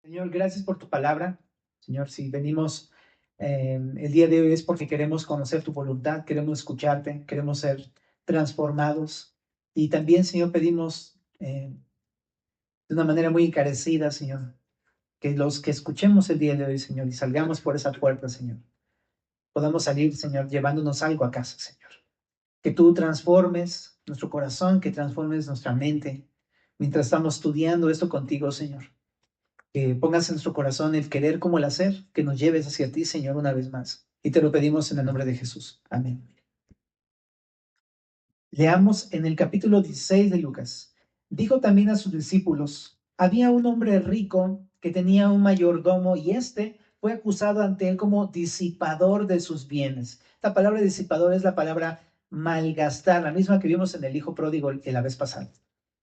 Señor, gracias por tu palabra. Señor, si venimos el día de hoy es porque queremos conocer tu voluntad, queremos escucharte, queremos ser transformados. Y también, Señor, pedimos de una manera muy encarecida, Señor, que los que escuchemos el día de hoy, Señor, y salgamos por esa puerta, Señor, podamos salir, Señor, llevándonos algo a casa, Señor. Que tú transformes nuestro corazón, que transformes nuestra mente mientras estamos estudiando esto contigo, Señor. Que pongas en nuestro corazón el querer como el hacer, que nos lleves hacia ti, Señor, una vez más. Y te lo pedimos en el nombre de Jesús. Amén. Leamos en el capítulo 16 de Lucas. Dijo también a sus discípulos, había un hombre rico que tenía un mayordomo y éste fue acusado ante él como disipador de sus bienes. Esta palabra disipador es la palabra malgastar, la misma que vimos en el hijo pródigo la vez pasada.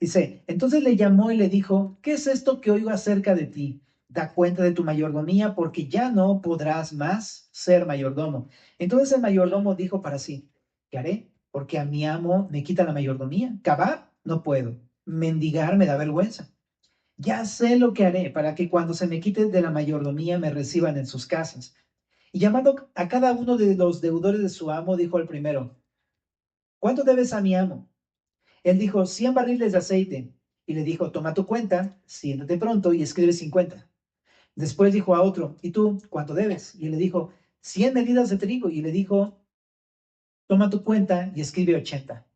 Dice, entonces le llamó y le dijo, ¿qué es esto que oigo acerca de ti? Da cuenta de tu mayordomía porque ya no podrás más ser mayordomo. Entonces el mayordomo dijo para sí, ¿qué haré? Porque a mi amo me quita la mayordomía. Cavar no puedo. Mendigar me da vergüenza. Ya sé lo que haré para que cuando se me quite de la mayordomía me reciban en sus casas. Y llamando a cada uno de los deudores de su amo, dijo al primero, ¿cuánto debes a mi amo? Él dijo, 100 barriles de aceite. Y le dijo, toma tu cuenta, siéntate pronto y escribe 50. Después dijo a otro, ¿y tú cuánto debes? Y él le dijo, 100 medidas de trigo. Y le dijo, toma tu cuenta y escribe 80.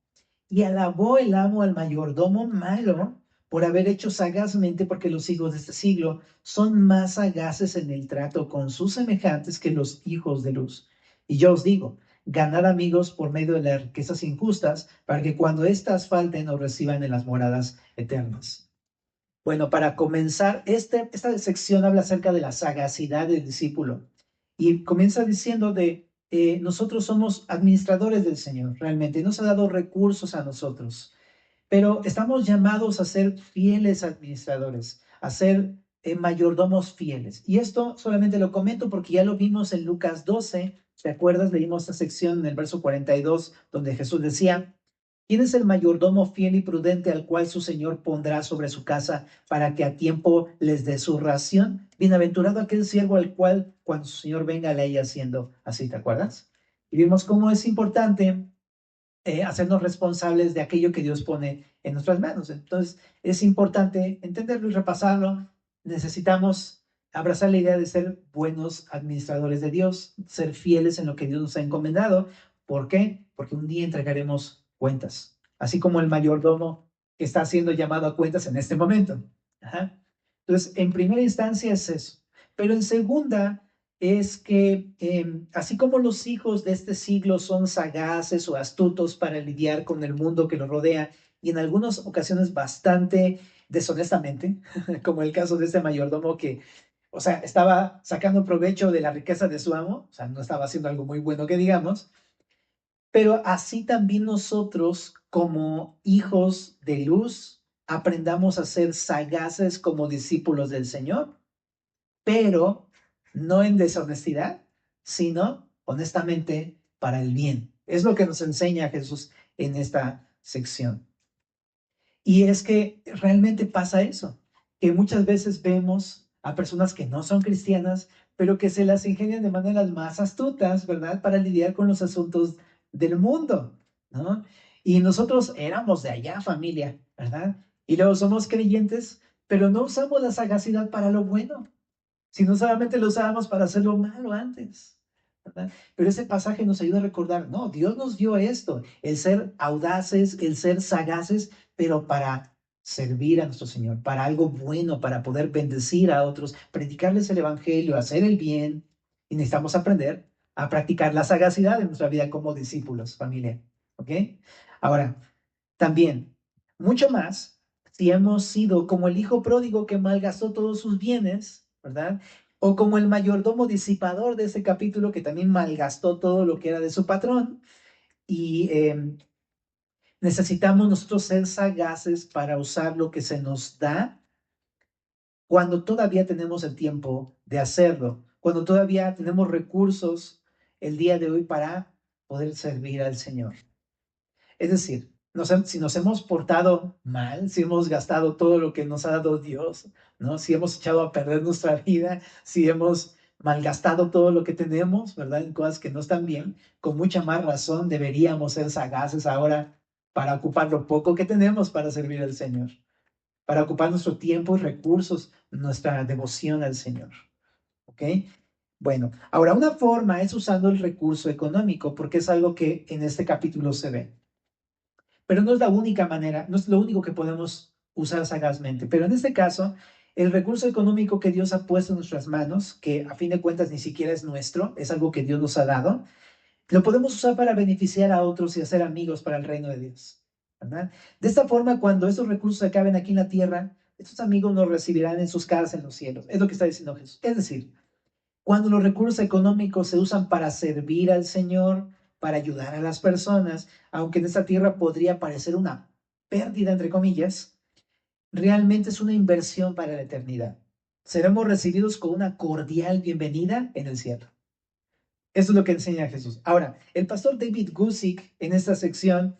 Y alabó el amo al mayordomo malo por haber hecho sagazmente, porque los hijos de este siglo son más sagaces en el trato con sus semejantes que los hijos de luz. Y yo os digo, ganad amigos por medio de las riquezas injustas, para que cuando éstas falten os reciban en las moradas eternas. Bueno, para comenzar, esta sección habla acerca de la sagacidad del discípulo y comienza diciendo de nosotros somos administradores del Señor, realmente, nos ha dado recursos a nosotros, pero estamos llamados a ser fieles administradores, a ser mayordomos fieles. Y esto solamente lo comento porque ya lo vimos en Lucas 12, ¿te acuerdas? Leímos esta sección en el verso 42, donde Jesús decía, ¿quién es el mayordomo fiel y prudente al cual su señor pondrá sobre su casa para que a tiempo les dé su ración? Bienaventurado aquel siervo al cual cuando su señor venga le haya haciendo así, ¿te acuerdas? Y vimos cómo es importante hacernos responsables de aquello que Dios pone en nuestras manos. Entonces, es importante entenderlo y repasarlo. Necesitamos abrazar la idea de ser buenos administradores de Dios, ser fieles en lo que Dios nos ha encomendado. ¿Por qué? Porque un día entregaremos cuentas, así como el mayordomo que está siendo llamado a cuentas en este momento. Ajá. Entonces, en primera instancia es eso. Pero en segunda, es que así como los hijos de este siglo son sagaces o astutos para lidiar con el mundo que los rodea y en algunas ocasiones bastante deshonestamente, como el caso de este mayordomo que, o sea, estaba sacando provecho de la riqueza de su amo, o sea, no estaba haciendo algo muy bueno que digamos, pero así también nosotros como hijos de luz aprendamos a ser sagaces como discípulos del Señor, pero no en deshonestidad, sino honestamente para el bien. Es lo que nos enseña Jesús en esta sección. Y es que realmente pasa eso, que muchas veces vemos a personas que no son cristianas, pero que se las ingenian de maneras más astutas, ¿verdad? Para lidiar con los asuntos del mundo, ¿no? Y nosotros éramos de allá, familia, ¿verdad? Y luego somos creyentes, pero no usamos la sagacidad para lo bueno, sino solamente lo usábamos para hacer lo malo antes, ¿verdad? Pero ese pasaje nos ayuda a recordar, no, Dios nos dio esto, el ser audaces, el ser sagaces, pero para servir a nuestro Señor, para algo bueno, para poder bendecir a otros, predicarles el Evangelio, hacer el bien, y necesitamos aprender a practicar la sagacidad en nuestra vida como discípulos, familia, ¿ok? Ahora, también, mucho más, si hemos sido como el hijo pródigo que malgastó todos sus bienes, ¿verdad? O como el mayordomo disipador de ese capítulo que también malgastó todo lo que era de su patrón. Y necesitamos nosotros ser sagaces para usar lo que se nos da cuando todavía tenemos el tiempo de hacerlo, cuando todavía tenemos recursos el día de hoy para poder servir al Señor. Es decir, si nos hemos portado mal, si hemos gastado todo lo que nos ha dado Dios, ¿no? Si hemos echado a perder nuestra vida, si hemos malgastado todo lo que tenemos, ¿verdad? En cosas que no están bien, con mucha más razón deberíamos ser sagaces ahora para ocupar lo poco que tenemos para servir al Señor, para ocupar nuestro tiempo y recursos, nuestra devoción al Señor, ¿ok? Bueno, ahora una forma es usando el recurso económico, porque es algo que en este capítulo se ve. Pero no es la única manera, no es lo único que podemos usar sagazmente. Pero en este caso, el recurso económico que Dios ha puesto en nuestras manos, que a fin de cuentas ni siquiera es nuestro, es algo que Dios nos ha dado, lo podemos usar para beneficiar a otros y hacer amigos para el reino de Dios, ¿verdad? De esta forma, cuando estos recursos acaben aquí en la tierra, estos amigos nos recibirán en sus casas en los cielos. Es lo que está diciendo Jesús. Es decir, cuando los recursos económicos se usan para servir al Señor, para ayudar a las personas, aunque en esta tierra podría parecer una pérdida, entre comillas, realmente es una inversión para la eternidad. Seremos recibidos con una cordial bienvenida en el cielo. Eso es lo que enseña Jesús. Ahora, el pastor David Guzik en esta sección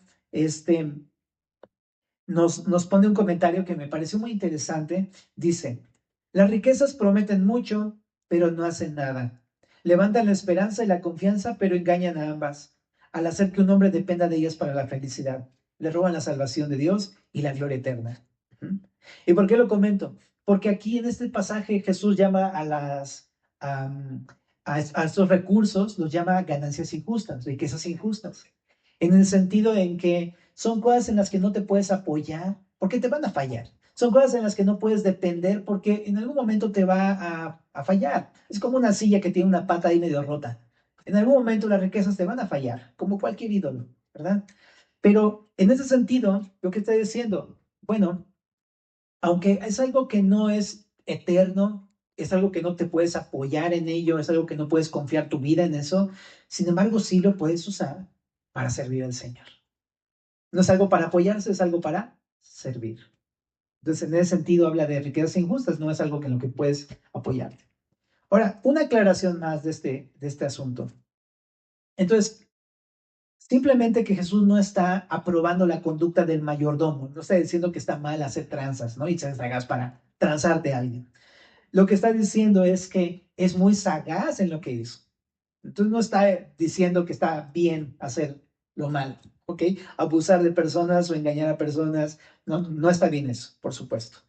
nos pone un comentario que me pareció muy interesante. Dice, las riquezas prometen mucho, pero no hacen nada. Levantan la esperanza y la confianza, pero engañan a ambas, al hacer que un hombre dependa de ellas para la felicidad. Le roban la salvación de Dios y la gloria eterna. ¿Y por qué lo comento? Porque aquí en este pasaje Jesús llama a estos recursos, los llama ganancias injustas, riquezas injustas, en el sentido en que son cosas en las que no te puedes apoyar porque te van a fallar. Son cosas en las que no puedes depender porque en algún momento te va a fallar. Es como una silla que tiene una pata ahí medio rota. En algún momento las riquezas te van a fallar, como cualquier ídolo, ¿verdad? Pero en ese sentido, lo que estoy diciendo, bueno, aunque es algo que no es eterno, es algo que no te puedes apoyar en ello, es algo que no puedes confiar tu vida en eso, sin embargo sí lo puedes usar para servir al Señor. No es algo para apoyarse, es algo para servir. Entonces, en ese sentido habla de riquezas injustas, no es algo en lo que puedes apoyarte. Ahora, una aclaración más de este asunto. Entonces, simplemente que Jesús no está aprobando la conducta del mayordomo, no está diciendo que está mal hacer tranzas, ¿no? Y se hagas para transarte a alguien. Lo que está diciendo es que es muy sagaz en lo que hizo. Entonces no está diciendo que está bien hacer lo malo, ¿ok? Abusar de personas o engañar a personas, no, no está bien eso, por supuesto,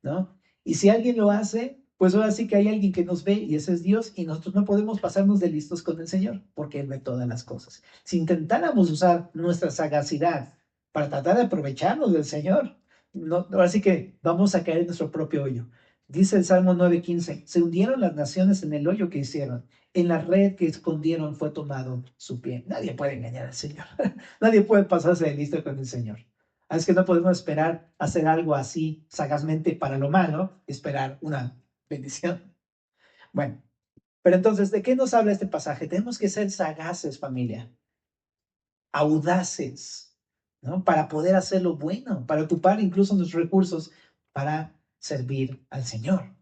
¿no? Y si alguien lo hace, pues ahora sí que hay alguien que nos ve y ese es Dios y nosotros no podemos pasarnos de listos con el Señor porque Él ve todas las cosas. Si intentáramos usar nuestra sagacidad para tratar de aprovecharnos del Señor, no, ahora sí que vamos a caer en nuestro propio hoyo. Dice el Salmo 9:15, se hundieron las naciones en el hoyo que hicieron, en la red que escondieron fue tomado su pie. Nadie puede engañar al Señor, nadie puede pasarse de listo con el Señor. Es que no podemos esperar hacer algo así sagazmente para lo malo, esperar una bendición. Bueno, pero entonces, ¿de qué nos habla este pasaje? Tenemos que ser sagaces, familia, audaces, ¿no? Para poder hacer lo bueno, para ocupar incluso nuestros recursos para servir al Señor.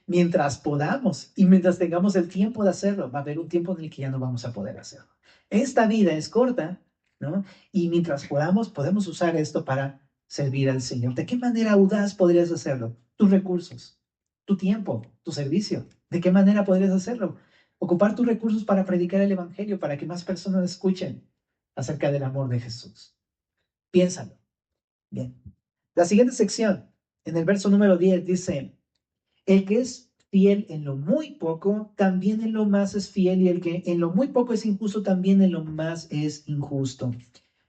Mientras podamos y mientras tengamos el tiempo de hacerlo, va a haber un tiempo en el que ya no vamos a poder hacerlo. Esta vida es corta, ¿no? Y mientras podamos, podemos usar esto para servir al Señor. ¿De qué manera audaz podrías hacerlo? Tus recursos, tu tiempo, tu servicio. ¿De qué manera podrías hacerlo? Ocupar tus recursos para predicar el Evangelio, para que más personas escuchen acerca del amor de Jesús. Piénsalo. Bien. La siguiente sección, en el verso número 10, dice, el que es fiel en lo muy poco, también en lo más es fiel, y el que en lo muy poco es injusto, también en lo más es injusto.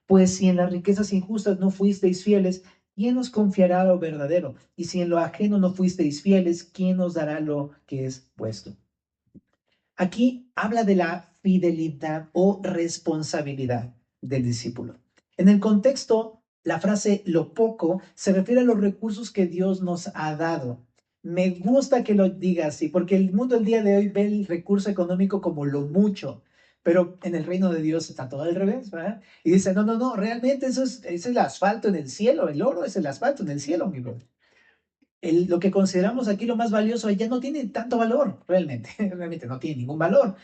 Pues si en las riquezas injustas no fuisteis fieles, ¿quién os confiará lo verdadero? Y si en lo ajeno no fuisteis fieles, ¿quién os dará lo que es vuestro? Aquí habla de la fidelidad o responsabilidad del discípulo. En el contexto, la frase lo poco se refiere a los recursos que Dios nos ha dado. Me gusta que lo diga así, porque el mundo el día de hoy ve el recurso económico como lo mucho, pero en el reino de Dios está todo al revés, ¿verdad? Y dice, no, no, no, realmente eso es el asfalto en el cielo, el oro es el asfalto en el cielo, amigo. Lo que consideramos aquí lo más valioso ya no tiene tanto valor, realmente, realmente no tiene ningún valor.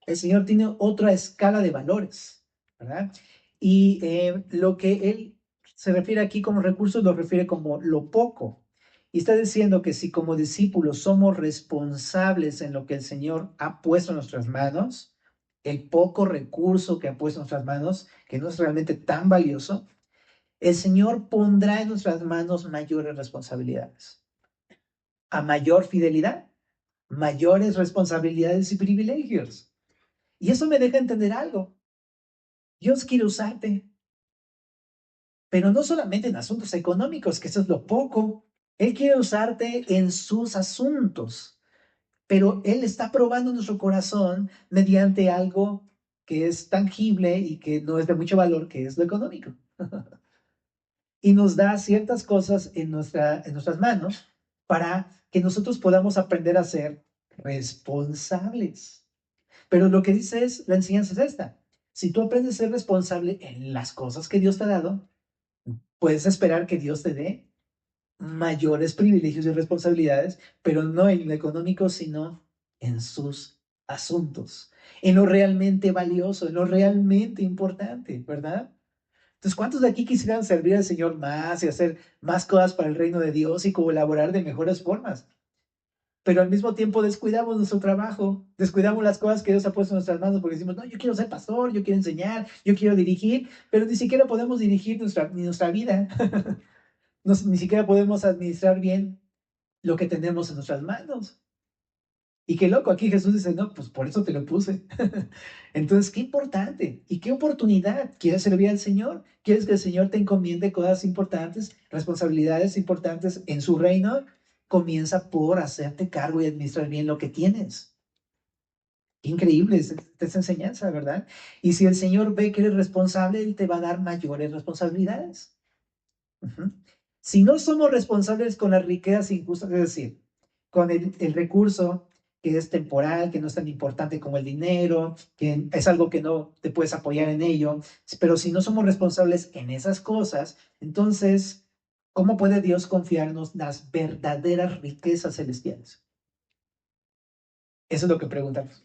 El Señor tiene otra escala de valores, ¿verdad? Y lo que él se refiere aquí como recursos lo refiere como lo poco. Y está diciendo que si como discípulos somos responsables en lo que el Señor ha puesto en nuestras manos, el poco recurso que ha puesto en nuestras manos, que no es realmente tan valioso, el Señor pondrá en nuestras manos mayores responsabilidades. A mayor fidelidad, mayores responsabilidades y privilegios. Y eso me deja entender algo. Dios quiere usarte, pero no solamente en asuntos económicos, que eso es lo poco. Él quiere usarte en sus asuntos, pero Él está probando nuestro corazón mediante algo que es tangible y que no es de mucho valor, que es lo económico. Y nos da ciertas cosas en nuestras manos para que nosotros podamos aprender a ser responsables. Pero lo que dice es, la enseñanza es esta. Si tú aprendes a ser responsable en las cosas que Dios te ha dado, puedes esperar que Dios te dé mayores privilegios y responsabilidades, pero no en lo económico, sino en sus asuntos, en lo realmente valioso, en lo realmente importante, ¿verdad? Entonces, ¿cuántos de aquí quisieran servir al Señor más y hacer más cosas para el reino de Dios y colaborar de mejores formas? Pero al mismo tiempo descuidamos nuestro trabajo, descuidamos las cosas que Dios ha puesto en nuestras manos porque decimos, no, yo quiero ser pastor, yo quiero enseñar, yo quiero dirigir, pero ni siquiera podemos dirigir ni nuestra vida. Ni siquiera podemos administrar bien lo que tenemos en nuestras manos. Y qué loco, aquí Jesús dice, no, pues por eso te lo puse. Entonces, qué importante y qué oportunidad. ¿Quieres servir al Señor? ¿Quieres que el Señor te encomiende cosas importantes, responsabilidades importantes en su reino? Comienza por hacerte cargo y administrar bien lo que tienes. Qué increíble es esta enseñanza, ¿verdad? Y si el Señor ve que eres responsable, Él te va a dar mayores responsabilidades. Ujú. Si no somos responsables con las riquezas injustas, es decir, con el recurso que es temporal, que no es tan importante como el dinero, que es algo que no te puedes apoyar en ello, pero si no somos responsables en esas cosas, entonces, ¿cómo puede Dios confiarnos las verdaderas riquezas celestiales? Eso es lo que preguntamos.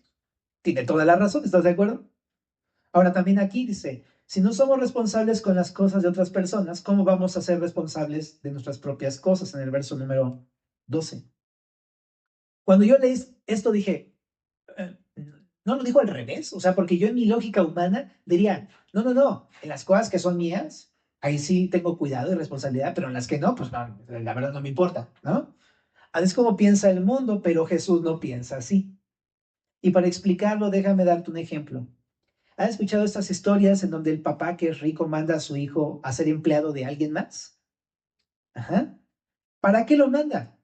Tiene toda la razón, ¿estás de acuerdo? Ahora también aquí dice, si no somos responsables con las cosas de otras personas, ¿cómo vamos a ser responsables de nuestras propias cosas? En el verso número 12. Cuando yo leí esto dije, eh, no lo dijo al revés, o sea, porque yo en mi lógica humana diría, no, no, no, en las cosas que son mías, ahí sí tengo cuidado y responsabilidad, pero en las que no, pues no, la verdad no me importa, ¿no? Así es como piensa el mundo, pero Jesús no piensa así. Y para explicarlo, déjame darte un ejemplo. ¿Has escuchado estas historias en donde el papá que es rico manda a su hijo a ser empleado de alguien más? Ajá. ¿Para qué lo manda?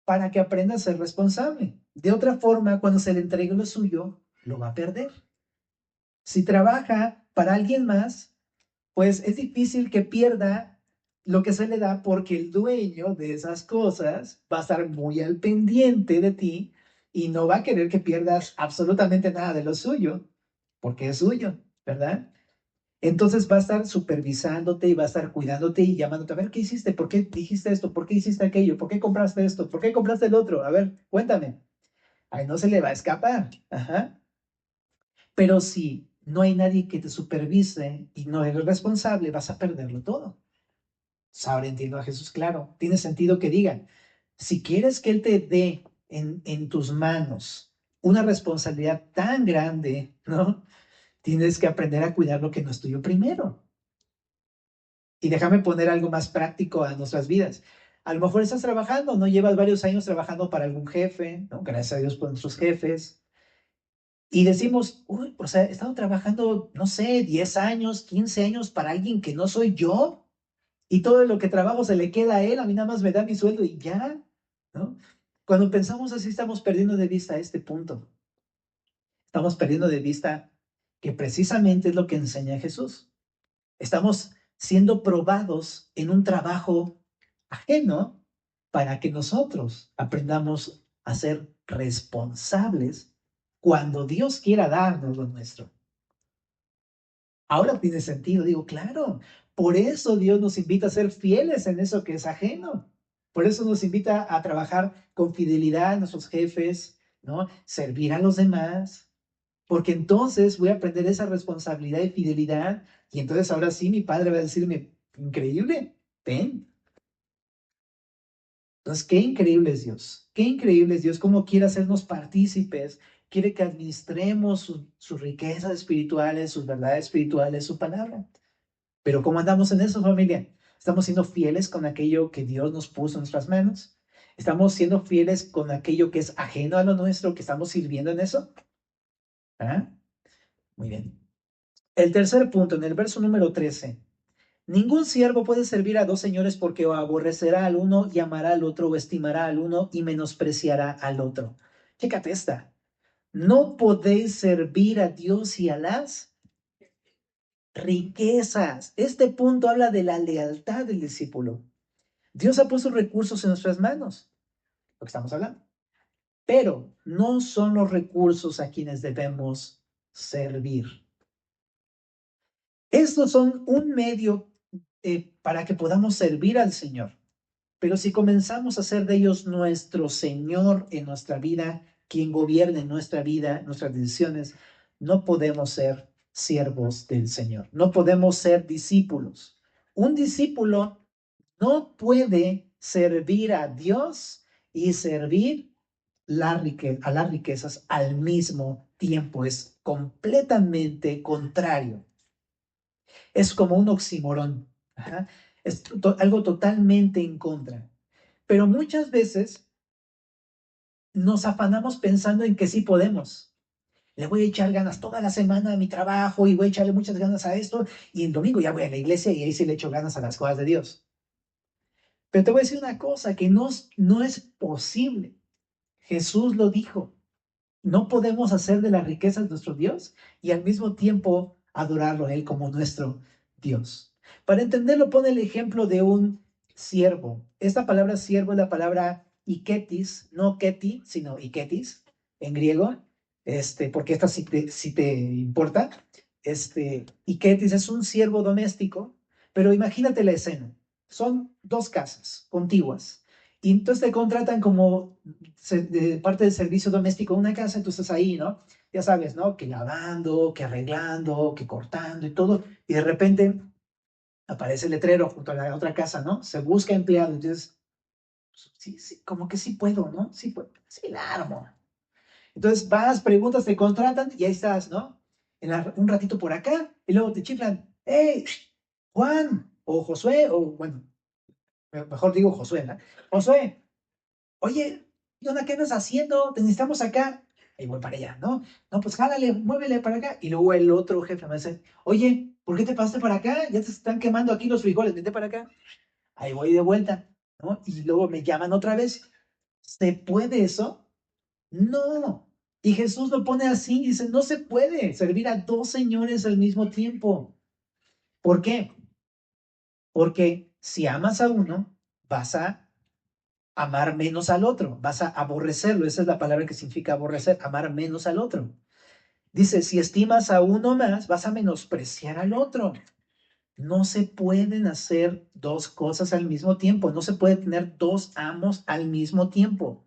Para que aprenda a ser responsable. De otra forma, cuando se le entregue lo suyo, lo va a perder. Si trabaja para alguien más, pues es difícil que pierda lo que se le da porque el dueño de esas cosas va a estar muy al pendiente de ti y no va a querer que pierdas absolutamente nada de lo suyo, porque es suyo, ¿verdad? Entonces va a estar supervisándote y va a estar cuidándote y llamándote, a ver, ¿qué hiciste? ¿Por qué dijiste esto? ¿Por qué hiciste aquello? ¿Por qué compraste esto? ¿Por qué compraste el otro? A ver, cuéntame. Ahí no se le va a escapar. Ajá. Pero si no hay nadie que te supervise y no eres responsable, vas a perderlo todo. Ahora entiendo a Jesús, claro. Tiene sentido que diga, si quieres que Él te dé en tus manos una responsabilidad tan grande, ¿no? Tienes que aprender a cuidar lo que no es tuyo primero. Y déjame poner algo más práctico a nuestras vidas. A lo mejor estás trabajando, no llevas varios años trabajando para algún jefe, ¿no? Gracias a Dios por nuestros jefes. Y decimos, uy, o sea, he estado trabajando, no sé, 10 años, 15 años para alguien que no soy yo. Y todo lo que trabajo se le queda a él, a mí nada más me da mi sueldo y ya, ¿no? Cuando pensamos así, estamos perdiendo de vista este punto. Estamos perdiendo de vista que precisamente es lo que enseña Jesús. Estamos siendo probados en un trabajo ajeno para que nosotros aprendamos a ser responsables cuando Dios quiera darnos lo nuestro. Ahora tiene sentido, digo, claro, por eso Dios nos invita a ser fieles en eso que es ajeno. Por eso nos invita a trabajar con fidelidad a nuestros jefes, ¿no? Servir a los demás, porque entonces voy a aprender esa responsabilidad y fidelidad Y entonces ahora sí mi padre va a decirme, increíble, ten. Entonces, qué increíble es Dios, qué increíble es Dios, cómo quiere hacernos partícipes, quiere que administremos sus riquezas espirituales, sus verdades espirituales, su palabra. Pero ¿cómo andamos en eso, familia? ¿Estamos siendo fieles con aquello que Dios nos puso en nuestras manos? ¿Estamos siendo fieles con aquello que es ajeno a lo nuestro, que estamos sirviendo en eso? ¿Ah? Muy bien. El tercer punto, en el verso número 13. Ningún siervo puede servir a dos señores porque o aborrecerá al uno y amará al otro, o estimará al uno y menospreciará al otro. Chécate esta. No podéis servir a Dios y a las riquezas. Este punto habla de la lealtad del discípulo. Dios ha puesto recursos en nuestras manos, lo que estamos hablando, pero no son los recursos a quienes debemos servir. Estos son un medio para que podamos servir al Señor. Pero si comenzamos a hacer de ellos nuestro Señor en nuestra vida, quien gobierne nuestra vida, nuestras decisiones, no podemos ser siervos del Señor, no podemos ser discípulos. Un discípulo no puede servir a Dios y servir a las riquezas al mismo tiempo. Es completamente contrario. Es como un oxímoron. Ajá. Es algo totalmente en contra. Pero muchas veces nos afanamos pensando en que sí podemos. Le voy a echar ganas toda la semana a mi trabajo y voy a echarle muchas ganas a esto y el domingo ya voy a la iglesia y ahí sí le echo ganas a las cosas de Dios. Pero te voy a decir una cosa, que no es posible. Jesús lo dijo. No podemos hacer de las riquezas nuestro Dios y al mismo tiempo adorarlo a Él como nuestro Dios. Para entenderlo, pone el ejemplo de un siervo. Esta palabra siervo es la palabra iketis, no keti, sino iketis en griego, porque esta si te importa. Iketis es un siervo doméstico, pero imagínate la escena. Son dos casas contiguas. Y entonces te contratan como de parte del servicio doméstico de una casa, entonces ahí, ¿no? Ya sabes, ¿no? Que lavando, que arreglando, que cortando y todo. Y de repente aparece el letrero junto a la otra casa, ¿no? Se busca empleado. Entonces, sí, sí, como que sí puedo, ¿no? Sí puedo. Sí, la armo. Entonces vas, preguntas, te contratan y ahí estás, ¿no? Un ratito por acá y luego te chiflan, hey, Juan o Josué, o bueno, mejor digo Josué, ¿no? Josué, oye, ¿qué onda? ¿Qué andas haciendo? Te necesitamos acá. Y voy para allá, ¿no? No, pues jálale, muévele para acá. Y luego el otro jefe me dice, oye, ¿por qué te pasaste para acá? Ya te están quemando aquí los frijoles, vente para acá. Ahí voy de vuelta, ¿no? Y luego me llaman otra vez. ¿Se puede eso? No. Y Jesús lo pone así, dice, no se puede servir a dos señores al mismo tiempo. ¿Por qué? Porque si amas a uno, vas a amar menos al otro, vas a aborrecerlo, esa es la palabra que significa aborrecer, amar menos al otro. Dice, si estimas a uno más, vas a menospreciar al otro. No se pueden hacer dos cosas al mismo tiempo, no se puede tener dos amos al mismo tiempo.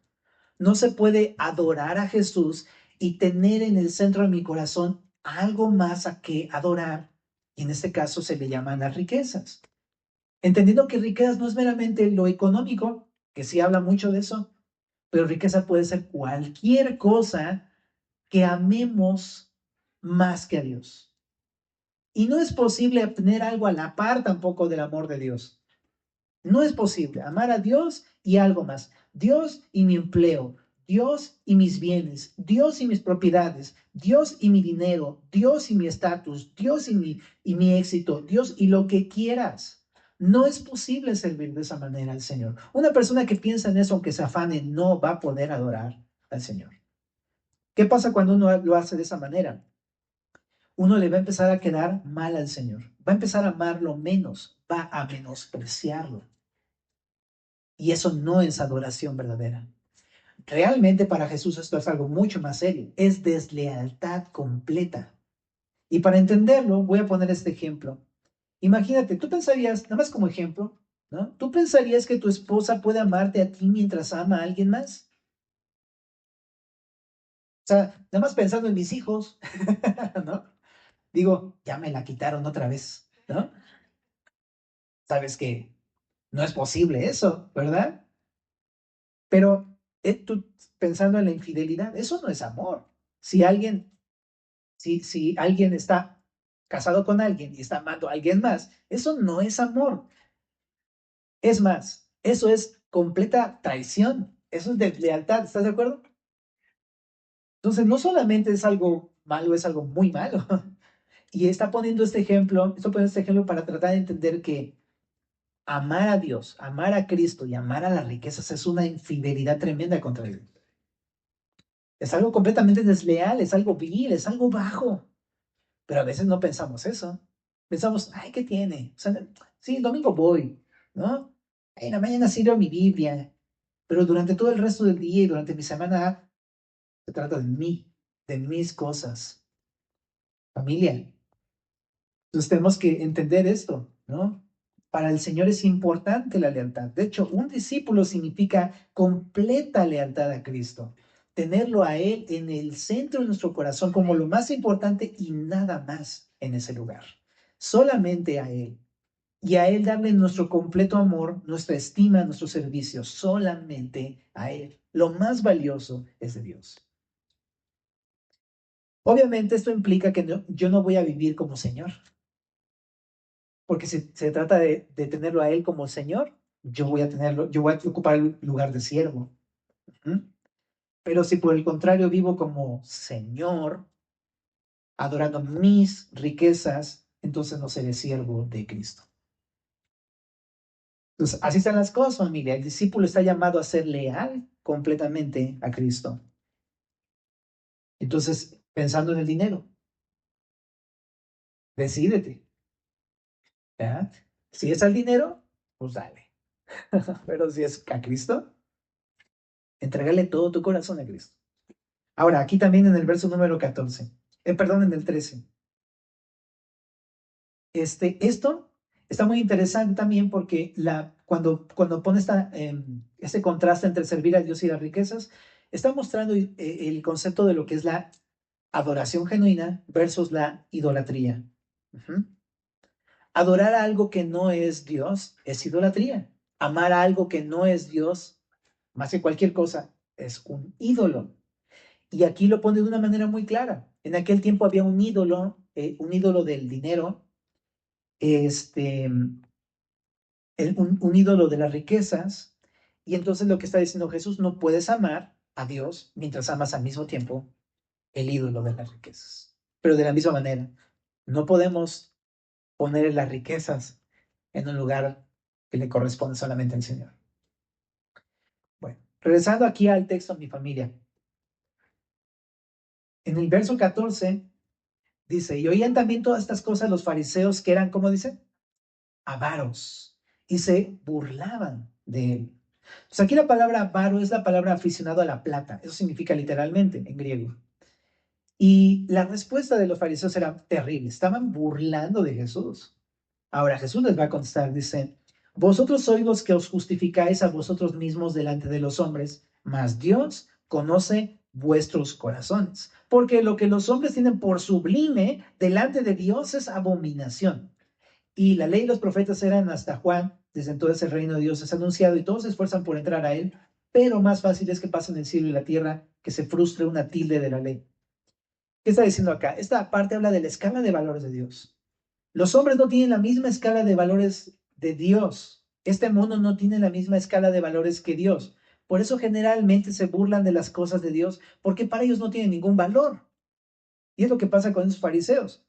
No se puede adorar a Jesús y tener en el centro de mi corazón algo más a que adorar, y en este caso se le llaman las riquezas. Entendiendo que riquezas no es meramente lo económico, que sí habla mucho de eso, pero riqueza puede ser cualquier cosa que amemos más que a Dios. Y no es posible obtener algo a la par tampoco del amor de Dios. No es posible amar a Dios y algo más. Dios y mi empleo, Dios y mis bienes, Dios y mis propiedades, Dios y mi dinero, Dios y mi estatus, Dios y mi éxito, Dios y lo que quieras. No es posible servir de esa manera al Señor. Una persona que piensa en eso, aunque se afane, no va a poder adorar al Señor. ¿Qué pasa cuando uno lo hace de esa manera? Uno le va a empezar a quedar mal al Señor. Va a empezar a amarlo menos, va a menospreciarlo. Y eso no es adoración verdadera. Realmente para Jesús esto es algo mucho más serio. Es deslealtad completa. Y para entenderlo, voy a poner este ejemplo. Imagínate, tú pensarías, nada más como ejemplo, ¿no? ¿Tú pensarías que tu esposa puede amarte a ti mientras ama a alguien más? O sea, nada más pensando en mis hijos, ¿no? Digo, ya me la quitaron otra vez, ¿no? Sabes que no es posible eso, ¿verdad? Pero tú pensando en la infidelidad, eso no es amor. Si alguien, si alguien está casado con alguien y está amando a alguien más, eso no es amor. Es más, eso es completa traición. Eso es deslealtad, ¿estás de acuerdo? Entonces, no solamente es algo malo, es algo muy malo. Y está poniendo este ejemplo para tratar de entender que amar a Dios, amar a Cristo y amar a las riquezas es una infidelidad tremenda contra Dios. Es algo completamente desleal, es algo vil, es algo bajo. Pero a veces no pensamos eso. Pensamos, ay, ¿qué tiene? O sea, sí, el domingo voy, ¿no? En la mañana sirvo mi Biblia, pero durante todo el resto del día y durante mi semana se trata de mí, de mis cosas, familia. Entonces tenemos que entender esto, ¿no? Para el Señor es importante la lealtad. De hecho, un discípulo significa completa lealtad a Cristo. Tenerlo a Él en el centro de nuestro corazón como lo más importante y nada más en ese lugar. Solamente a Él. Y a Él darle nuestro completo amor, nuestra estima, nuestro servicio. Solamente a Él. Lo más valioso es de Dios. Obviamente esto implica que yo no voy a vivir como Señor. Porque si se trata de tenerlo a Él como Señor, yo voy a ocupar el lugar de siervo. ¿Mm? Pero si por el contrario vivo como Señor, adorando mis riquezas, entonces no seré siervo de Cristo. Entonces, así están las cosas, familia. El discípulo está llamado a ser leal completamente a Cristo. Entonces, pensando en el dinero, decídete. ¿Ya? Si es al dinero, pues dale. Pero si es a Cristo, entrégale todo tu corazón a Cristo. Ahora, aquí también en el verso número 14, perdón, en el 13. Esto está muy interesante también porque cuando pone este contraste entre servir a Dios y las riquezas, está mostrando el concepto de lo que es la adoración genuina versus la idolatría. Ujú. Adorar a algo que no es Dios es idolatría. Amar a algo que no es Dios, más que cualquier cosa, es un ídolo. Y aquí lo pone de una manera muy clara. En aquel tiempo había un ídolo del dinero, este, un ídolo de las riquezas. Y entonces lo que está diciendo Jesús, no puedes amar a Dios mientras amas al mismo tiempo el ídolo de las riquezas. Pero de la misma manera, no podemos poner las riquezas en un lugar que le corresponde solamente al Señor. Bueno, regresando aquí al texto, mi familia. En el verso 14 dice, y oían también todas estas cosas los fariseos que eran, ¿cómo dice? Avaros, y se burlaban de él. Pues aquí la palabra avaro es la palabra aficionado a la plata. Eso significa literalmente en griego. Y la respuesta de los fariseos era terrible. Estaban burlando de Jesús. Ahora Jesús les va a contestar, dice, vosotros sois los que os justificáis a vosotros mismos delante de los hombres, mas Dios conoce vuestros corazones. Porque lo que los hombres tienen por sublime delante de Dios es abominación. Y la ley y los profetas eran hasta Juan. Desde entonces el reino de Dios es anunciado y todos se esfuerzan por entrar a él, pero más fácil es que pasen el cielo y la tierra, que se frustre una tilde de la ley. ¿Qué está diciendo acá? Esta parte habla de la escala de valores de Dios. Los hombres no tienen la misma escala de valores de Dios. Este mundo no tiene la misma escala de valores que Dios. Por eso generalmente se burlan de las cosas de Dios, porque para ellos no tienen ningún valor. Y es lo que pasa con esos fariseos.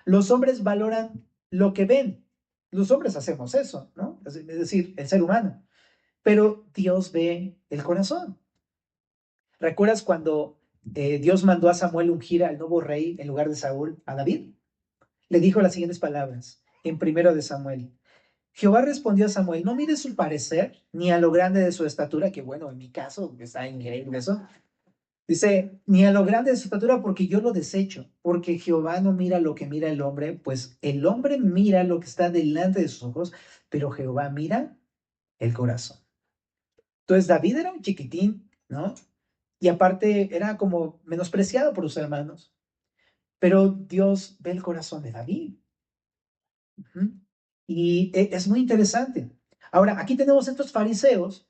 Los hombres valoran lo que ven. Los hombres hacemos eso, ¿no? Es decir, el ser humano. Pero Dios ve el corazón. ¿Recuerdas cuando Dios mandó a Samuel ungir al nuevo rey en lugar de Saúl, a David? Le dijo las siguientes palabras en primero de Samuel. Jehová respondió a Samuel, no mires su parecer, ni a lo grande de su estatura, que bueno, en mi caso está increíble eso. Dice, ni a lo grande de su estatura, porque yo lo desecho, porque Jehová no mira lo que mira el hombre, pues el hombre mira lo que está delante de sus ojos, pero Jehová mira el corazón. Entonces David era un chiquitín, ¿no? Y aparte era como menospreciado por sus hermanos. Pero Dios ve el corazón de David. Ujú. Y es muy interesante. Ahora, aquí tenemos estos fariseos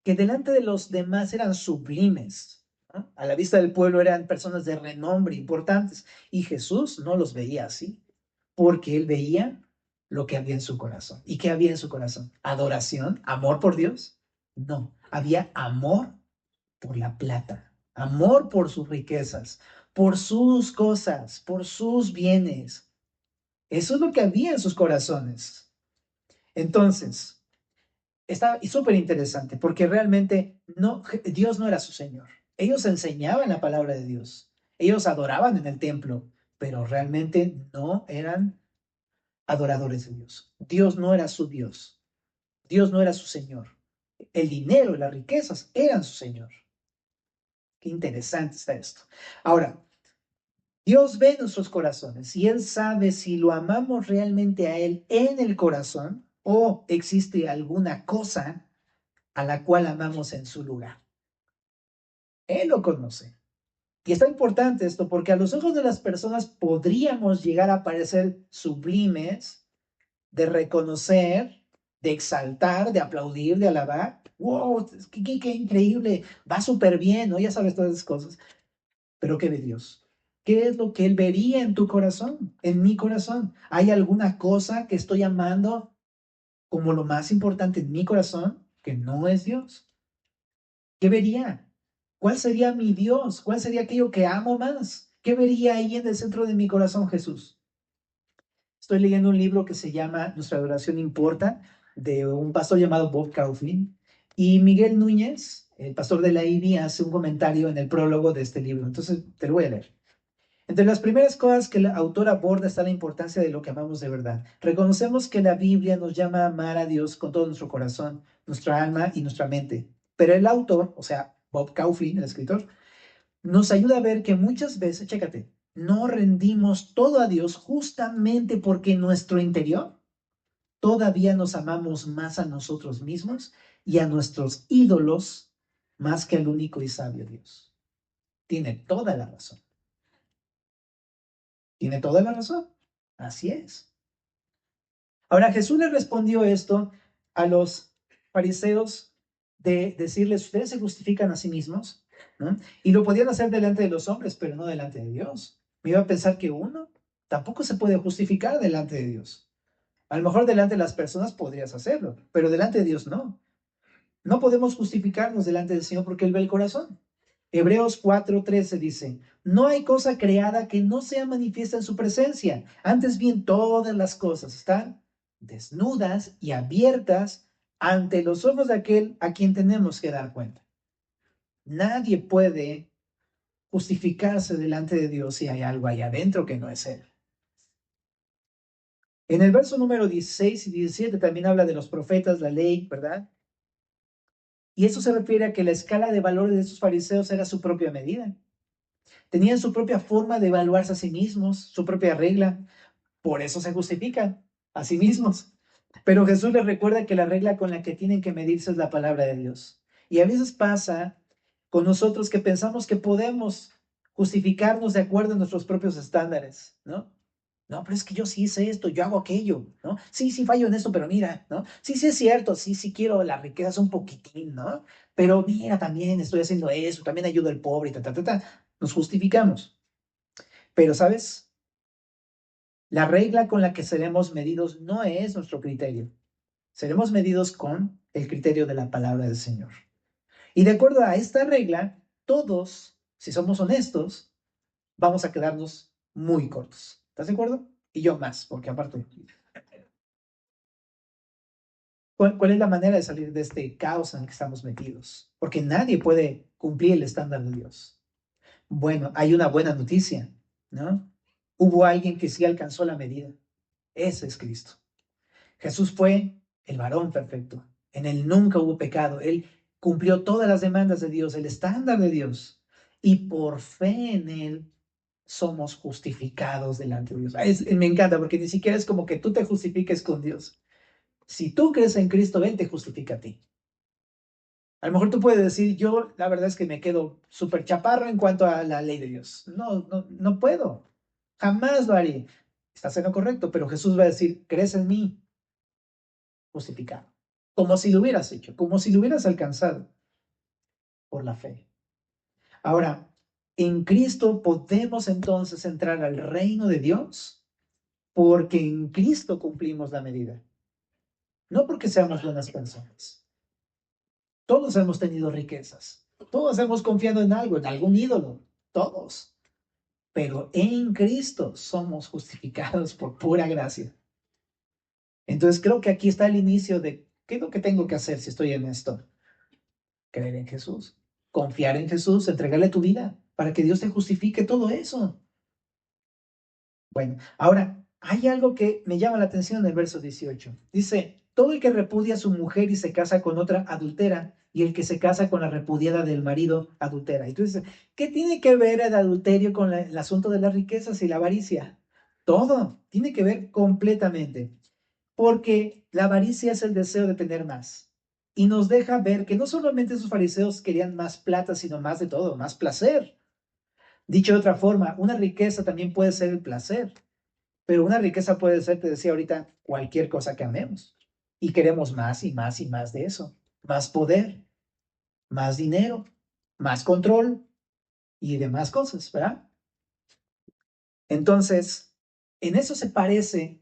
que delante de los demás eran sublimes, ¿no? A la vista del pueblo eran personas de renombre, importantes, y Jesús no los veía así, porque él veía lo que había en su corazón. ¿Y qué había en su corazón? ¿Adoración? ¿Amor por Dios? No, había amor por la plata, amor por sus riquezas, por sus cosas, por sus bienes. Eso es lo que había en sus corazones. Entonces, está súper interesante porque realmente no, Dios no era su Señor. Ellos enseñaban la palabra de Dios. Ellos adoraban en el templo, pero realmente no eran adoradores de Dios. Dios no era su Dios. Dios no era su Señor. El dinero y las riquezas eran su Señor. Qué interesante está esto. Ahora, Dios ve nuestros corazones y Él sabe si lo amamos realmente a Él en el corazón o existe alguna cosa a la cual amamos en su lugar. Él lo conoce. Y está importante esto porque a los ojos de las personas podríamos llegar a parecer sublimes, de reconocer, de exaltar, de aplaudir, de alabar. ¡Wow! ¡Qué increíble! Va súper bien, ¿no? Ya sabes todas esas cosas. Pero ¿qué ve Dios? ¿Qué es lo que Él vería en tu corazón, en mi corazón? ¿Hay alguna cosa que estoy amando como lo más importante en mi corazón que no es Dios? ¿Qué vería? ¿Cuál sería mi Dios? ¿Cuál sería aquello que amo más? ¿Qué vería ahí en el centro de mi corazón, Jesús? Estoy leyendo un libro que se llama Nuestra adoración importa, de un pastor llamado Bob Kauflin. Y Miguel Núñez, el pastor de la IBI, hace un comentario en el prólogo de este libro. Entonces, te lo voy a leer. Entre las primeras cosas que el autor aborda está la importancia de lo que amamos de verdad. Reconocemos que la Biblia nos llama a amar a Dios con todo nuestro corazón, nuestra alma y nuestra mente. Pero el autor, o sea, Bob Kauflin, el escritor, nos ayuda a ver que muchas veces, chécate, no rendimos todo a Dios justamente porque en nuestro interior todavía nos amamos más a nosotros mismos y a nuestros ídolos más que al único y sabio Dios. Tiene toda la razón. Tiene toda la razón. Así es. Ahora Jesús le respondió esto a los fariseos de decirles, ustedes se justifican a sí mismos, ¿no? Y lo podían hacer delante de los hombres, pero no delante de Dios. Me iba a pensar que uno tampoco se puede justificar delante de Dios. A lo mejor delante de las personas podrías hacerlo, pero delante de Dios no. No podemos justificarnos delante del Señor porque Él ve el corazón. Hebreos 4:13 dice, no hay cosa creada que no sea manifiesta en su presencia. Antes bien, todas las cosas están desnudas y abiertas ante los ojos de aquel a quien tenemos que dar cuenta. Nadie puede justificarse delante de Dios si hay algo ahí adentro que no es Él. En el verso número 16 y 17 también habla de los profetas, la ley, ¿verdad? Y eso se refiere a que la escala de valores de estos fariseos era su propia medida. Tenían su propia forma de evaluarse a sí mismos, su propia regla. Por eso se justifican a sí mismos. Pero Jesús les recuerda que la regla con la que tienen que medirse es la palabra de Dios. Y a veces pasa con nosotros que pensamos que podemos justificarnos de acuerdo a nuestros propios estándares, ¿no? No, pero es que yo sí hice esto, yo hago aquello, ¿no? Sí, sí fallo en esto, pero mira, ¿no? Sí, sí es cierto, sí, sí quiero las riquezas un poquitín, ¿no? Pero mira, también estoy haciendo eso, también ayudo al pobre y ta, ta, ta, ta. Nos justificamos. Pero, ¿sabes? La regla con la que seremos medidos no es nuestro criterio. Seremos medidos con el criterio de la palabra del Señor. Y de acuerdo a esta regla, todos, si somos honestos, vamos a quedarnos muy cortos. ¿Estás de acuerdo? Y yo más, porque aparte, ¿cuál es la manera de salir de este caos en el que estamos metidos? Porque nadie puede cumplir el estándar de Dios. Bueno, hay una buena noticia, ¿no? Hubo alguien que sí alcanzó la medida. Ese es Cristo. Jesús fue el varón perfecto. En él nunca hubo pecado. Él cumplió todas las demandas de Dios, el estándar de Dios. Y por fe en él somos justificados delante de Dios. Me encanta porque ni siquiera es como que tú te justifiques con Dios. Si tú crees en Cristo, Él te justifica a ti. A lo mejor tú puedes decir, yo la verdad es que me quedo súper chaparro en cuanto a la ley de Dios. No, no, no puedo. Jamás lo haré. Estás en lo correcto, pero Jesús va a decir, crees en mí, justificado. Como si lo hubieras hecho, como si lo hubieras alcanzado por la fe. Ahora, en Cristo podemos entonces entrar al reino de Dios porque en Cristo cumplimos la medida, no porque seamos buenas personas. Todos hemos tenido riquezas, todos hemos confiado en algo, en algún ídolo, todos. Pero en Cristo somos justificados por pura gracia. Entonces creo que aquí está el inicio de qué es lo que tengo que hacer si estoy en esto. Creer en Jesús, confiar en Jesús, entregarle tu vida para que Dios te justifique todo eso. Bueno, ahora hay algo que me llama la atención en el verso 18. Dice, todo el que repudia a su mujer y se casa con otra adultera, y el que se casa con la repudiada del marido adultera. Y tú dices, ¿qué tiene que ver el adulterio con el asunto de las riquezas y la avaricia? Todo tiene que ver completamente, porque la avaricia es el deseo de tener más. Y nos deja ver que no solamente esos fariseos querían más plata, sino más de todo, más placer. Dicho de otra forma, una riqueza también puede ser el placer. Pero una riqueza puede ser, te decía ahorita, cualquier cosa que amemos. Y queremos más y más y más de eso. Más poder, más dinero, más control y demás cosas, ¿verdad? Entonces, en eso se parece,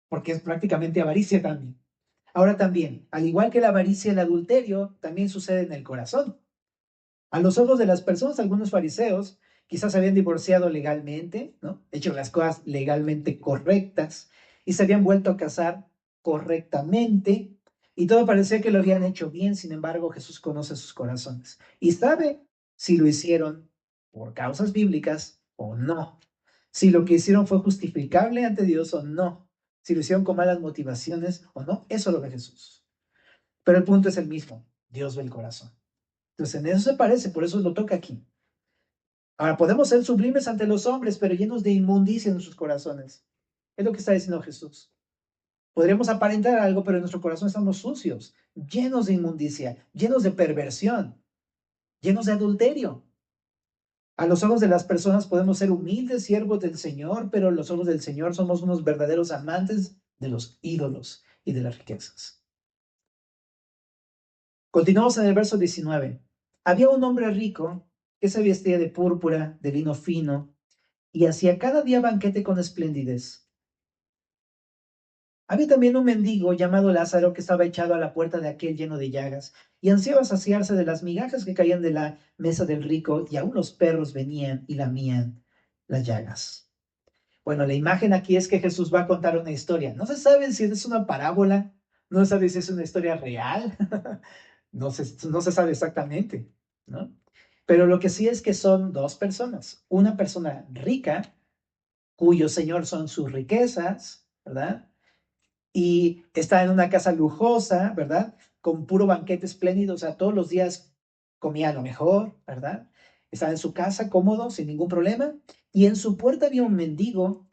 porque es prácticamente avaricia también. Ahora también, al igual que la avaricia, el adulterio también sucede en el corazón. A los ojos de las personas, algunos fariseos quizás se habían divorciado legalmente, ¿no? Hecho las cosas legalmente correctas y se habían vuelto a casar correctamente y todo parecía que lo habían hecho bien. Sin embargo, Jesús conoce sus corazones y sabe si lo hicieron por causas bíblicas o no, si lo que hicieron fue justificable ante Dios o no, si lo hicieron con malas motivaciones o no. Eso lo ve Jesús. Pero el punto es el mismo. Dios ve el corazón. Entonces, en eso se parece, por eso lo toca aquí. Ahora, podemos ser sublimes ante los hombres, pero llenos de inmundicia en nuestros corazones. Es lo que está diciendo Jesús. Podríamos aparentar algo, pero en nuestro corazón estamos sucios, llenos de inmundicia, llenos de perversión, llenos de adulterio. A los ojos de las personas podemos ser humildes siervos del Señor, pero a los ojos del Señor somos unos verdaderos amantes de los ídolos y de las riquezas. Continuamos en el verso 19. Había un hombre rico que se vestía de púrpura, de lino fino, y hacía cada día banquete con esplendidez. Había también un mendigo llamado Lázaro que estaba echado a la puerta de aquel lleno de llagas, y ansiaba saciarse de las migajas que caían de la mesa del rico, y aun los perros venían y lamían las llagas. Bueno, la imagen aquí es que Jesús va a contar una historia. No se sabe si es una parábola, no se sabe si es una historia real, no se sabe exactamente, ¿no? Pero lo que sí es que son dos personas. Una persona rica, cuyo señor son sus riquezas, ¿verdad? Y está en una casa lujosa, ¿verdad? Con puro banquete espléndido, o sea, todos los días comía lo mejor, ¿verdad? Estaba en su casa cómodo, sin ningún problema, y en su puerta había un mendigo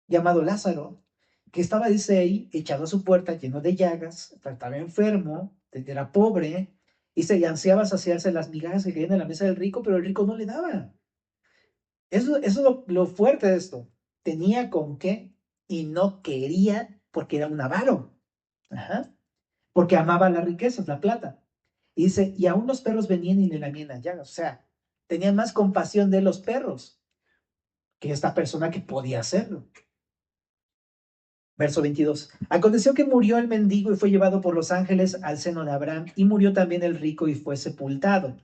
llamado Lázaro, que estaba, dice ahí, echado a su puerta, lleno de llagas, estaba enfermo, era pobre, y se ansiaba saciarse las migajas que caían en la mesa del rico, pero el rico no le daba. Eso es lo fuerte de esto. Tenía con qué y no quería porque era un avaro. Ajá. Porque amaba las riquezas, la plata. Y dice, y aún los perros venían y le lamían las llagas. O sea, tenía más compasión de los perros que esta persona que podía hacerlo. Verso 22. Aconteció que murió el mendigo y fue llevado por los ángeles al seno de Abraham, y murió también el rico y fue sepultado.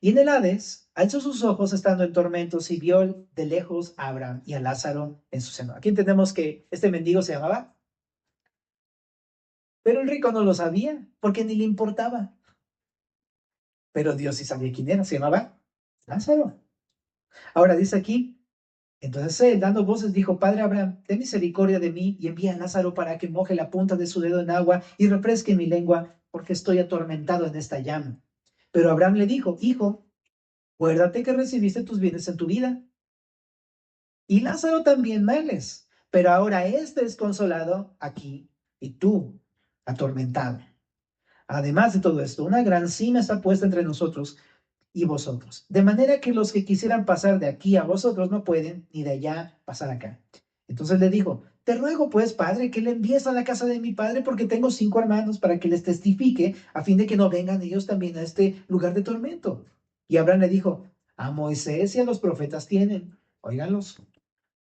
Y en el Hades alzó sus ojos estando en tormentos y vio de lejos a Abraham y a Lázaro en su seno. Aquí entendemos que este mendigo se llamaba, pero el rico no lo sabía porque ni le importaba. Pero Dios sí sabía quién era, se llamaba Lázaro. Ahora dice aquí, entonces él, dando voces, dijo, Padre Abraham, ten misericordia de mí y envía a Lázaro para que moje la punta de su dedo en agua y refresque mi lengua, porque estoy atormentado en esta llama. Pero Abraham le dijo, hijo, acuérdate que recibiste tus bienes en tu vida y Lázaro también males, pero ahora este es consolado aquí y tú atormentado. Además de todo esto, una gran cima está puesta entre nosotros y vosotros, de manera que los que quisieran pasar de aquí a vosotros no pueden, ni de allá pasar acá. Entonces le dijo, te ruego pues, padre, que le envíes a la casa de mi padre, porque tengo 5 hermanos, para que les testifique, a fin de que no vengan ellos también a este lugar de tormento. Y Abraham le dijo, a Moisés y a los profetas tienen, óiganlos.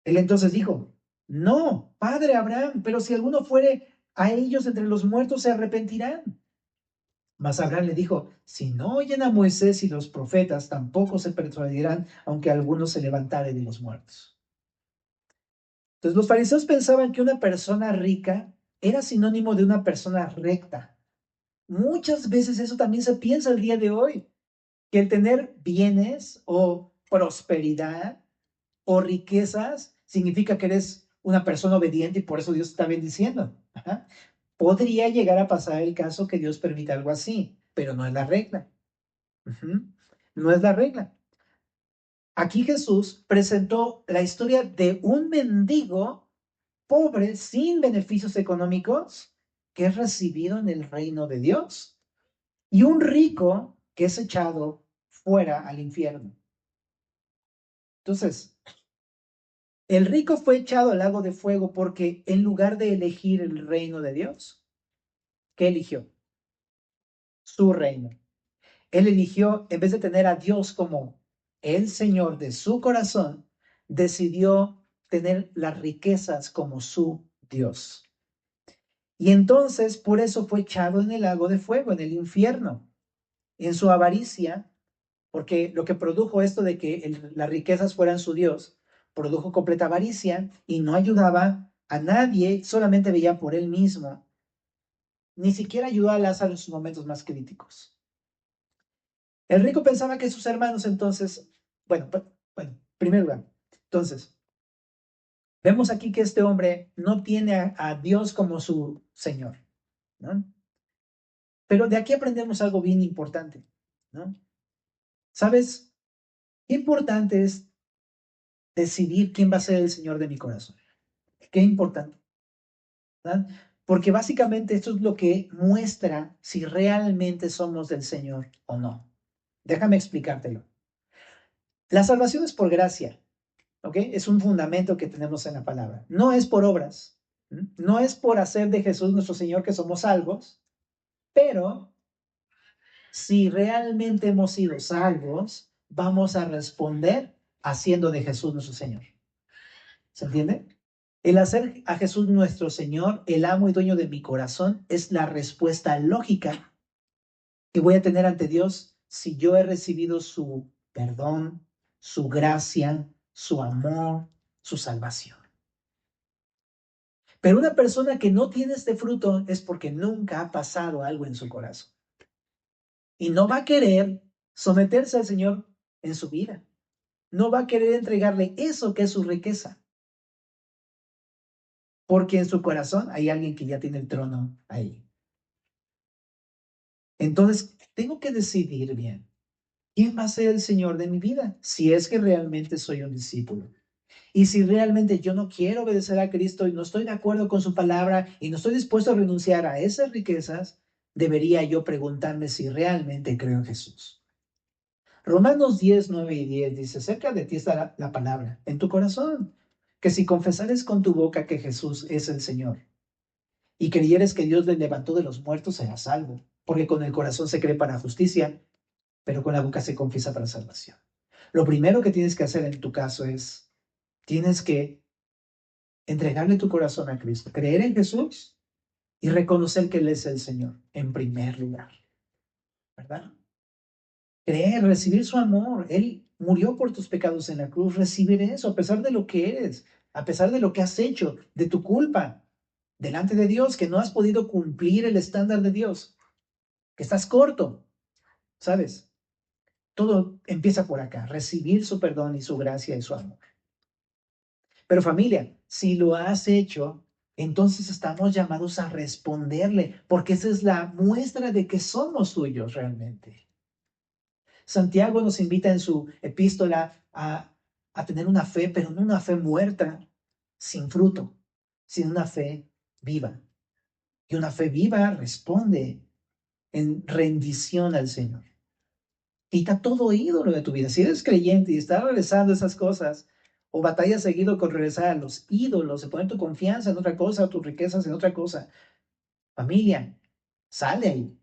Él entonces dijo, no, padre Abraham, pero si alguno fuere a ellos entre los muertos, se arrepentirán. Mas Abraham le dijo, si no oyen a Moisés y los profetas, tampoco se persuadirán, aunque alguno se levantare de los muertos. Entonces los fariseos pensaban que una persona rica era sinónimo de una persona recta. Muchas veces eso también se piensa el día de hoy, que el tener bienes o prosperidad o riquezas significa que eres una persona obediente y por eso Dios está bendiciendo. Ajá. Podría llegar a pasar el caso que Dios permita algo así, pero no es la regla. Ujú. No es la regla. Aquí Jesús presentó la historia de un mendigo pobre sin beneficios económicos que es recibido en el reino de Dios y un rico que es echado fuera al infierno. Entonces, el rico fue echado al lago de fuego porque en lugar de elegir el reino de Dios, ¿qué eligió? Su reino. Él eligió, en vez de tener a Dios como el Señor de su corazón, decidió tener las riquezas como su Dios. Y entonces, por eso fue echado en el lago de fuego, en el infierno, en su avaricia, porque lo que produjo esto de que las riquezas fueran su Dios, produjo completa avaricia y no ayudaba a nadie, solamente veía por él mismo. Ni siquiera ayudó a Lázaro en sus momentos más críticos. El rico pensaba que sus hermanos entonces, bueno, primer lugar, entonces, vemos aquí que este hombre no tiene a Dios como su Señor, ¿no? Pero de aquí aprendemos algo bien importante, ¿no? ¿Sabes? Qué importante es decidir quién va a ser el Señor de mi corazón. Qué importante, ¿verdad? Porque básicamente esto es lo que muestra si realmente somos del Señor o no. Déjame explicártelo. La salvación es por gracia, ¿ok? Es un fundamento que tenemos en la palabra. No es por obras, no es por hacer de Jesús nuestro Señor que somos salvos, pero si realmente hemos sido salvos, vamos a responder haciendo de Jesús nuestro Señor. ¿Se entiende? El hacer a Jesús nuestro Señor, el amo y dueño de mi corazón, es la respuesta lógica que voy a tener ante Dios si yo he recibido su perdón, su gracia, su amor, su salvación. Pero una persona que no tiene este fruto es porque nunca ha pasado algo en su corazón. Y no va a querer someterse al Señor en su vida. No va a querer entregarle eso que es su riqueza. Porque en su corazón hay alguien que ya tiene el trono ahí. Entonces, tengo que decidir bien. ¿Quién va a ser el Señor de mi vida? Si es que realmente soy un discípulo. Y si realmente yo no quiero obedecer a Cristo y no estoy de acuerdo con su palabra y no estoy dispuesto a renunciar a esas riquezas, debería yo preguntarme si realmente creo en Jesús. Romanos 10, 9 y 10 dice, cerca de ti está la palabra, en tu corazón, que si confesares con tu boca que Jesús es el Señor y creyeres que Dios le levantó de los muertos, serás salvo, porque con el corazón se cree para justicia, pero con la boca se confiesa para salvación. Lo primero que tienes que hacer en tu caso es, tienes que entregarle tu corazón a Cristo, creer en Jesús y reconocer que Él es el Señor en primer lugar, ¿verdad? Creer, recibir su amor. Él murió por tus pecados en la cruz, recibir eso a pesar de lo que eres, a pesar de lo que has hecho, de tu culpa delante de Dios, que no has podido cumplir el estándar de Dios, que estás corto, ¿sabes? Todo empieza por acá, recibir su perdón y su gracia y su amor. Pero familia, si lo has hecho, entonces estamos llamados a responderle, porque esa es la muestra de que somos suyos realmente. Santiago nos invita en su epístola a tener una fe, pero no una fe muerta, sin fruto, sino una fe viva. Y una fe viva responde en rendición al Señor. Quita todo ídolo de tu vida. Si eres creyente y estás regresando a esas cosas, o batallas seguido con regresar a los ídolos, de poner tu confianza en otra cosa, tus riquezas en otra cosa, familia, sale ahí.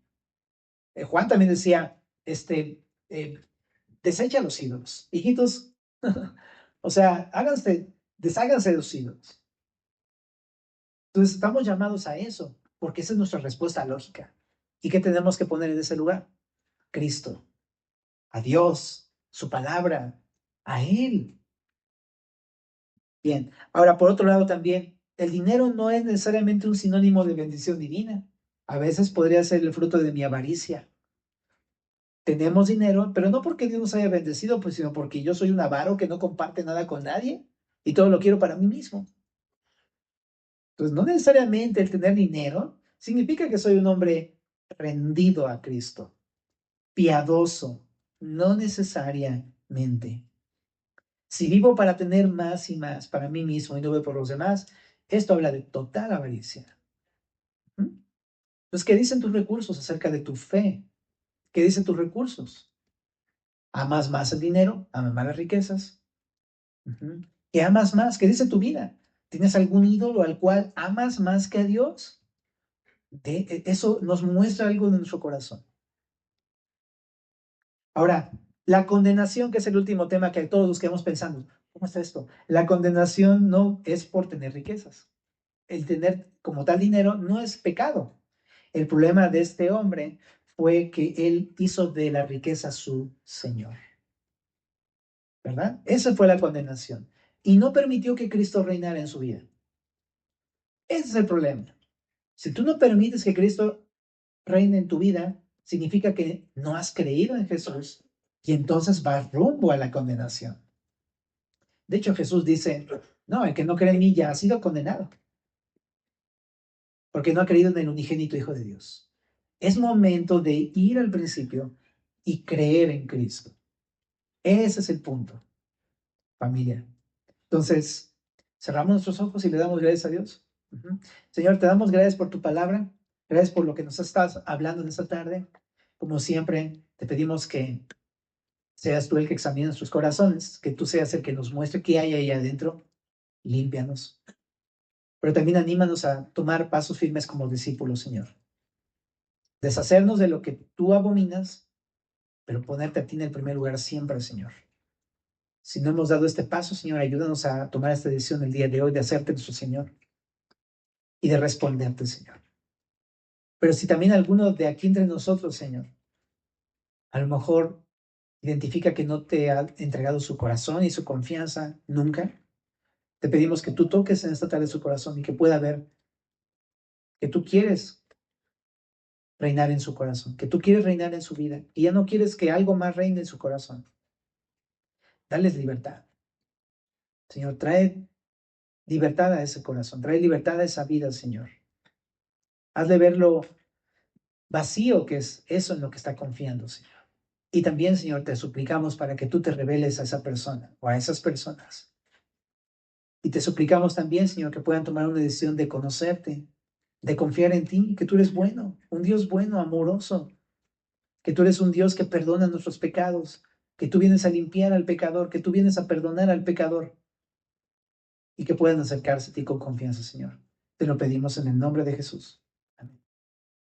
Juan también decía, eh, desecha los ídolos. Hijitos, o sea, desháganse de los ídolos. Entonces, estamos llamados a eso, porque esa es nuestra respuesta lógica. ¿Y qué tenemos que poner en ese lugar? Cristo, a Dios, su palabra, a Él. Bien, ahora por otro lado también, el dinero no es necesariamente un sinónimo de bendición divina. A veces podría ser el fruto de mi avaricia. Tenemos dinero, pero no porque Dios nos haya bendecido, pues, sino porque yo soy un avaro que no comparte nada con nadie y todo lo quiero para mí mismo. Entonces, no necesariamente el tener dinero significa que soy un hombre rendido a Cristo, piadoso, no necesariamente. Si vivo para tener más y más para mí mismo y no veo por los demás, esto habla de total avaricia. ¿Mm? Entonces, ¿qué dicen tus recursos acerca de tu fe? ¿Qué dicen tus recursos? ¿Amas más el dinero? ¿Amas más las riquezas? ¿Qué amas más? ¿Qué dice tu vida? ¿Tienes algún ídolo al cual amas más que a Dios? Eso nos muestra algo de nuestro corazón. Ahora, la condenación, que es el último tema que todos nos quedamos pensando. ¿Cómo está esto? La condenación no es por tener riquezas. El tener como tal dinero no es pecado. El problema de este hombre fue que él hizo de la riqueza su señor. ¿Verdad? Esa fue la condenación. Y no permitió que Cristo reinara en su vida. Ese es el problema. Si tú no permites que Cristo reine en tu vida, significa que no has creído en Jesús y entonces vas rumbo a la condenación. De hecho, Jesús dice, no, el que no cree en mí ya ha sido condenado, porque no ha creído en el unigénito Hijo de Dios. Es momento de ir al principio y creer en Cristo. Ese es el punto, familia. Entonces, cerramos nuestros ojos y le damos gracias a Dios. Señor, te damos gracias por tu palabra. Gracias por lo que nos estás hablando en esta tarde. Como siempre, te pedimos que seas tú el que examine nuestros corazones, que tú seas el que nos muestre qué hay ahí adentro. Límpianos. Pero también anímanos a tomar pasos firmes como discípulos, Señor. Deshacernos de lo que tú abominas, pero ponerte a ti en el primer lugar siempre, Señor. Si no hemos dado este paso, Señor, ayúdanos a tomar esta decisión el día de hoy de hacerte nuestro Señor y de responderte, Señor. Pero si también alguno de aquí entre nosotros, Señor, a lo mejor identifica que no te ha entregado su corazón y su confianza nunca, te pedimos que tú toques en esta tarde su corazón y que pueda ver que tú quieres reinar en su corazón, que tú quieres reinar en su vida y ya no quieres que algo más reine en su corazón. Dales libertad. Señor, trae libertad a ese corazón, trae libertad a esa vida, Señor. Hazle ver lo vacío que es eso en lo que está confiando, Señor. Y también, Señor, te suplicamos para que tú te reveles a esa persona o a esas personas. Y te suplicamos también, Señor, que puedan tomar una decisión de conocerte, de confiar en ti, que tú eres bueno, un Dios bueno, amoroso, que tú eres un Dios que perdona nuestros pecados, que tú vienes a limpiar al pecador, que tú vienes a perdonar al pecador y que puedan acercarse a ti con confianza, Señor. Te lo pedimos en el nombre de Jesús.